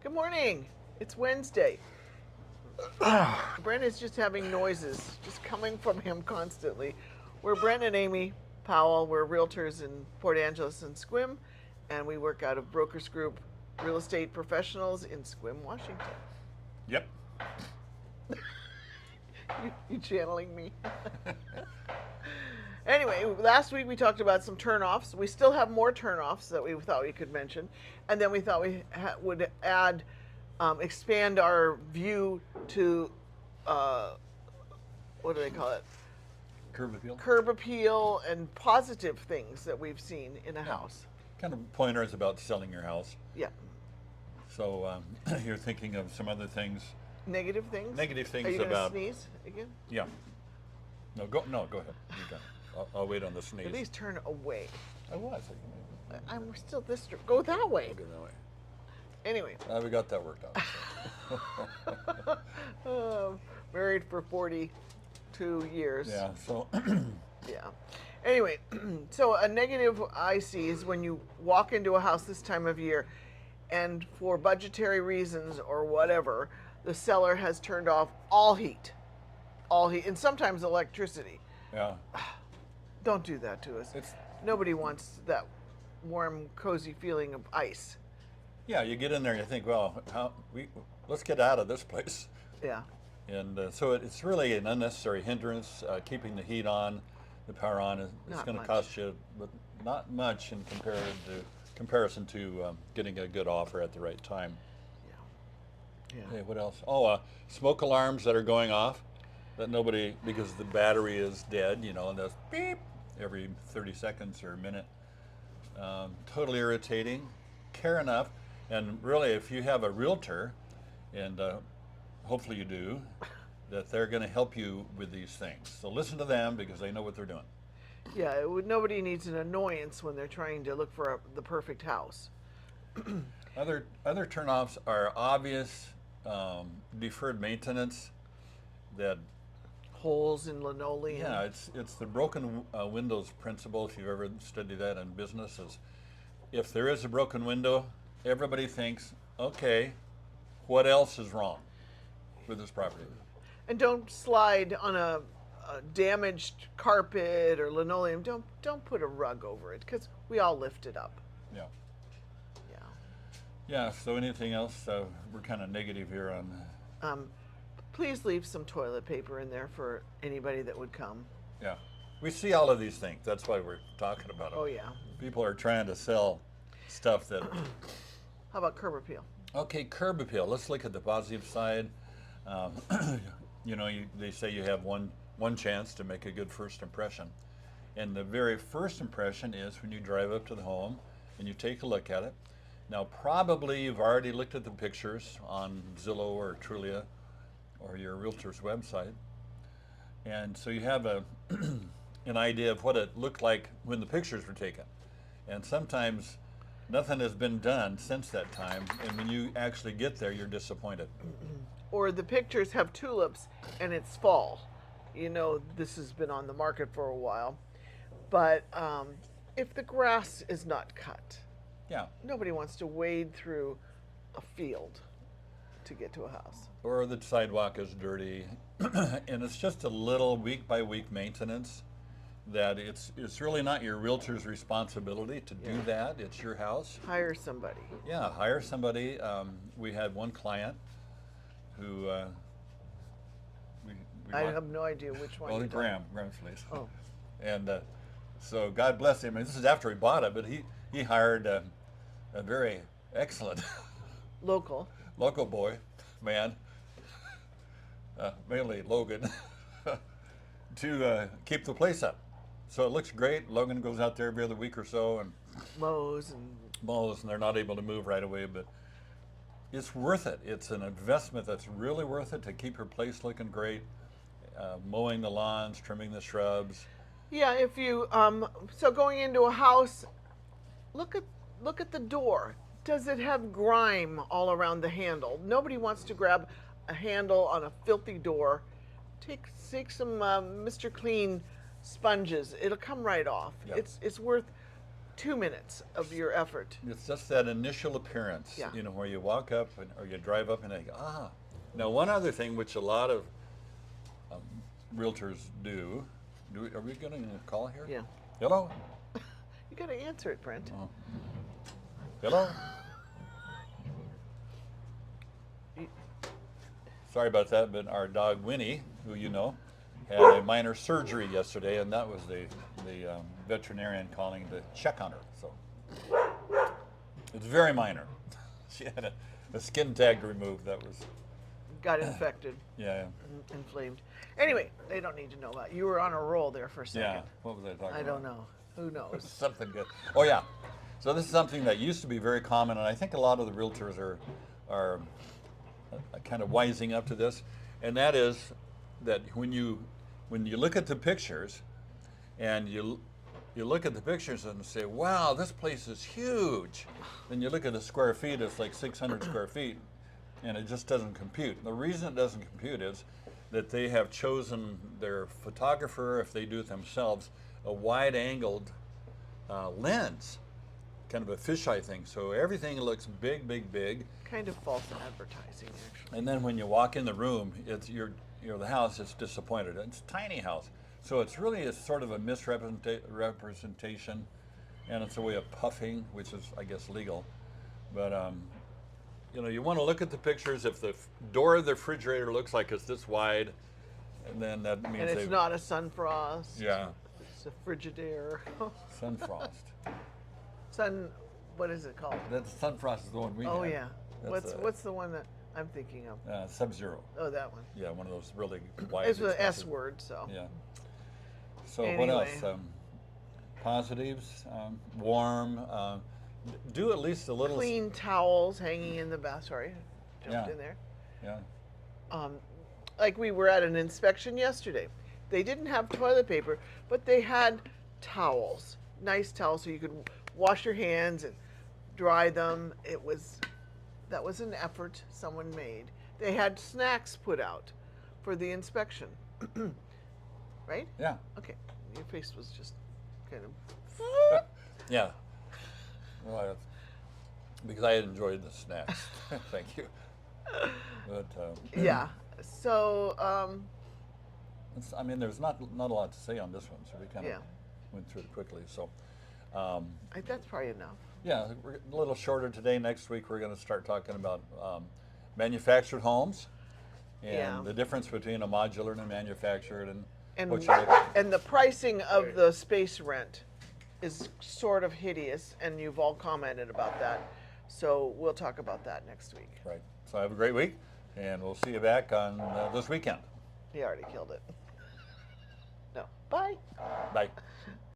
Good morning. It's Wednesday. Brent is just having noises just coming from him constantly. We're Brent and Amy Powell. We're realtors in Port Angeles and Sequim, and we work out of BrokersGroup Real Estate Professionals in Sequim, Washington. Yep. You channeling me? Anyway, last week we talked about some turnoffs. We still have more turnoffs that we thought we could mention, and then we thought we would add, expand our view to, what do they call it? Curb appeal. Curb appeal and positive things that we've seen in a house. Kind of pointers about selling your house. Yeah. So you're thinking of some other things. Negative things. Negative things Are you about. gonna sneeze again? Yeah. No, go ahead. You got it. I'll wait on the sneeze. At least turn away. I was. I'm still this. Go that way. I'll go that way. Anyway. We got that worked out. Married for 42 years. Yeah. So. Yeah. Anyway, so a negative I see is when you walk into a house this time of year, and for budgetary reasons or whatever, the seller has turned off all heat, and sometimes electricity. Yeah. Don't do that to us. Nobody wants that warm, cozy feeling of ice. Yeah. You get in there and you think, well, let's get out of this place. Yeah. And so it's really an unnecessary hindrance. Keeping the heat on, the power on, it's going to cost you, but not much in comparison to getting a good offer at the right time. Yeah. Okay, what else? Oh, smoke alarms that are going off that nobody, because the battery is dead, and that's beep every 30 seconds or a minute. Totally irritating. Care enough, and really, if you have a realtor, and hopefully you do, that they're going to help you with these things. So listen to them because they know what they're doing. Yeah, nobody needs an annoyance when they're trying to look for the perfect house. Other turnoffs are obvious deferred maintenance. That holes in linoleum. Yeah, it's the broken windows principle. If you've ever studied that in business, is if there is a broken window, everybody thinks, okay, what else is wrong with this property? And don't slide on a damaged carpet or linoleum. Don't put a rug over it because we all lift it up. Yeah. Yeah. Yeah. So anything else? We're kind of negative here on. Please leave some toilet paper in there for anybody that would come. Yeah. We see all of these things. That's why we're talking about them. Oh yeah. People are trying to sell stuff that. How about curb appeal? Okay, curb appeal. Let's look at the positive side. They say you have one chance to make a good first impression. And the very first impression is when you drive up to the home and you take a look at it. Now, probably you've already looked at the pictures on Zillow or Trulia or your realtor's website. And so you have an idea of what it looked like when the pictures were taken. And sometimes nothing has been done since that time. And when you actually get there, you're disappointed. Or the pictures have tulips and it's fall. This has been on the market for a while. But if the grass is not cut, Yeah. nobody wants to wade through a field to get to a house. Or the sidewalk is dirty. And it's just a little week by week maintenance that it's really not your realtor's responsibility to do that. It's your house. Hire somebody. Yeah, hire somebody. We had one client who I have no idea which one. Well, you're talking. Graham's place. Oh. And so God bless him. And this is after he bought it, but he hired a very excellent Local boy, man, mainly Logan, to keep the place up. So it looks great. Logan goes out there every other week or so and mows, and they're not able to move right away, but it's worth it. It's an investment that's really worth it to keep your place looking great. Mowing the lawns, trimming the shrubs. Yeah, if you so going into a house, look at the door. Does it have grime all around the handle? Nobody wants to grab a handle on a filthy door. Take some Mr. Clean sponges. It'll come right off. Yep. It's worth 2 minutes of your effort. It's just that initial appearance, Yeah. you know, where you walk up or you drive up and they go, ah. Now, one other thing which a lot of realtors do, are we getting a call here? Yeah. Hello? You got to answer it, Brent. Oh. Hello? Sorry about that, but our dog Winnie, who you know, had a minor surgery yesterday, and that was the veterinarian calling to check on her. So it's very minor. She had a skin tag removed. That was Got infected, yeah. inflamed. Anyway, they don't need to know that. You were on a roll there for a second. Yeah. What was I talking about? I don't know. Who knows? Something good. Oh yeah. So this is something that used to be very common, and I think a lot of the realtors are kind of wising up to this, and that is that when you look at the pictures, and you look at the pictures and say, wow, this place is huge. Then you look at the square feet, it's like 600 square feet, and it just doesn't compute. The reason it doesn't compute is that they have chosen their photographer, if they do it themselves, a wide-angled lens, kind of a fisheye thing. So everything looks big, big, big. Kind of false advertising, actually. And then when you walk in the room, it's the house is disappointed. It's a tiny house, so it's really a sort of a misrepresentation, and it's a way of puffing, which is, I guess, legal. But you know, you want to look at the pictures. If the door of the refrigerator looks like it's this wide, and then that means And it's not a sunfrost. Yeah. It's a Frigidaire. Sunfrost. What is it called? That Sunfrost is the one we Oh had. yeah. That's, What's the one that I'm thinking of? Sub-Zero. Oh, that one. Yeah, one of those really wide. It's the S expensive- word, so. Yeah. So what Anyway. else? Positives, warm. Do at least a little. Clean towels hanging in the bath. Sorry, jumped Yeah. in there. Yeah. Like we were at an inspection yesterday. They didn't have toilet paper, but they had towels, nice towels, so you could wash your hands and dry them. That was an effort someone made. They had snacks put out for the inspection, right? Yeah. Okay, your face was just kind of. Yeah. Well, because I enjoyed the snacks. Thank you. But Yeah. So, I mean, there's not a lot to say on this one, so we kind of Yeah. went through it quickly. So. that's probably enough. Yeah, we're a little shorter today. Next week we're going to start talking about manufactured homes and Yeah. the difference between a modular and a manufactured, And what you look at. and the pricing of the space rent is sort of hideous, and you've all commented about that. So we'll talk about that next week. Right. So have a great week, and we'll see you back on this weekend. He already killed it. No. Bye. Bye.